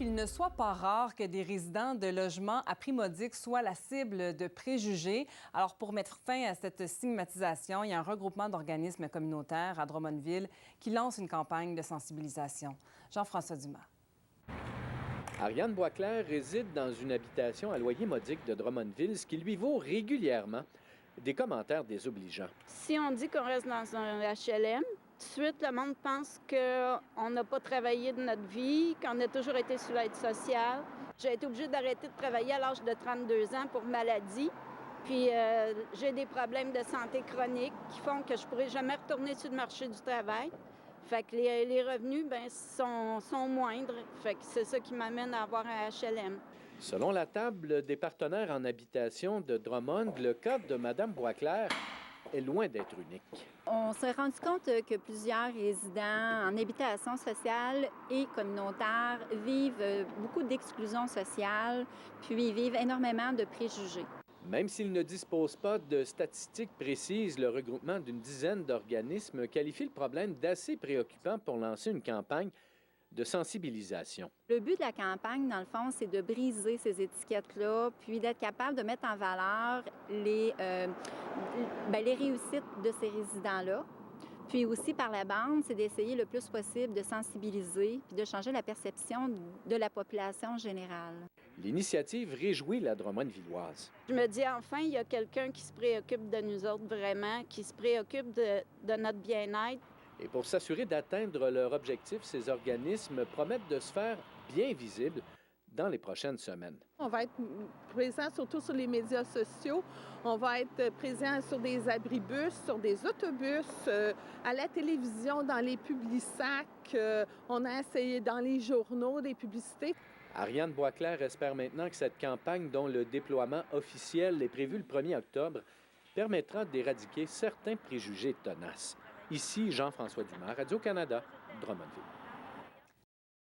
qu'il ne soit pas rare que des résidents de logements à prix modique soient la cible de préjugés. Alors, pour mettre fin à cette stigmatisation, il y a un regroupement d'organismes communautaires à Drummondville qui lance une campagne de sensibilisation. Jean-François Dumas. Ariane Boisclair réside dans une habitation à loyer modique de Drummondville, ce qui lui vaut régulièrement des commentaires désobligeants. Si on dit qu'on reste dans un HLM, tout de suite, le monde pense qu'on n'a pas travaillé de notre vie, qu'on a toujours été sous l'aide sociale. J'ai été obligée d'arrêter de travailler à l'âge de 32 ans pour maladie. Puis j'ai des problèmes de santé chronique qui font que je ne pourrai jamais retourner sur le marché du travail. Fait que les revenus sont moindres. Fait que c'est ça qui m'amène à avoir un HLM. Selon la table des partenaires en habitation de Drummond, le cas de Mme Boisclair est loin d'être unique. On s'est rendu compte que plusieurs résidents en habitation sociale et communautaire vivent beaucoup d'exclusion sociale, puis vivent énormément de préjugés. Même s'il ne dispose pas de statistiques précises, le regroupement d'une dizaine d'organismes qualifie le problème d'assez préoccupant pour lancer une campagne de sensibilisation. Le but de la campagne, dans le fond, c'est de briser ces étiquettes-là, puis d'être capable de mettre en valeur les réussites de ces résidents-là. Puis aussi, par la bande, c'est d'essayer le plus possible de sensibiliser puis de changer la perception de la population générale. L'initiative réjouit la Drummondvilloise. Je me dis, enfin, il y a quelqu'un qui se préoccupe de nous autres vraiment, qui se préoccupe de notre bien-être. Et pour s'assurer d'atteindre leur objectif, ces organismes promettent de se faire bien visibles dans les prochaines semaines. On va être présent surtout sur les médias sociaux. On va être présent sur des abribus, sur des autobus, à la télévision, dans les publisacs. On a essayé dans les journaux des publicités. Ariane Boisclair espère maintenant que cette campagne, dont le déploiement officiel est prévu le 1er octobre, permettra d'éradiquer certains préjugés tenaces. Ici Jean-François Dumas, Radio-Canada, Drummondville.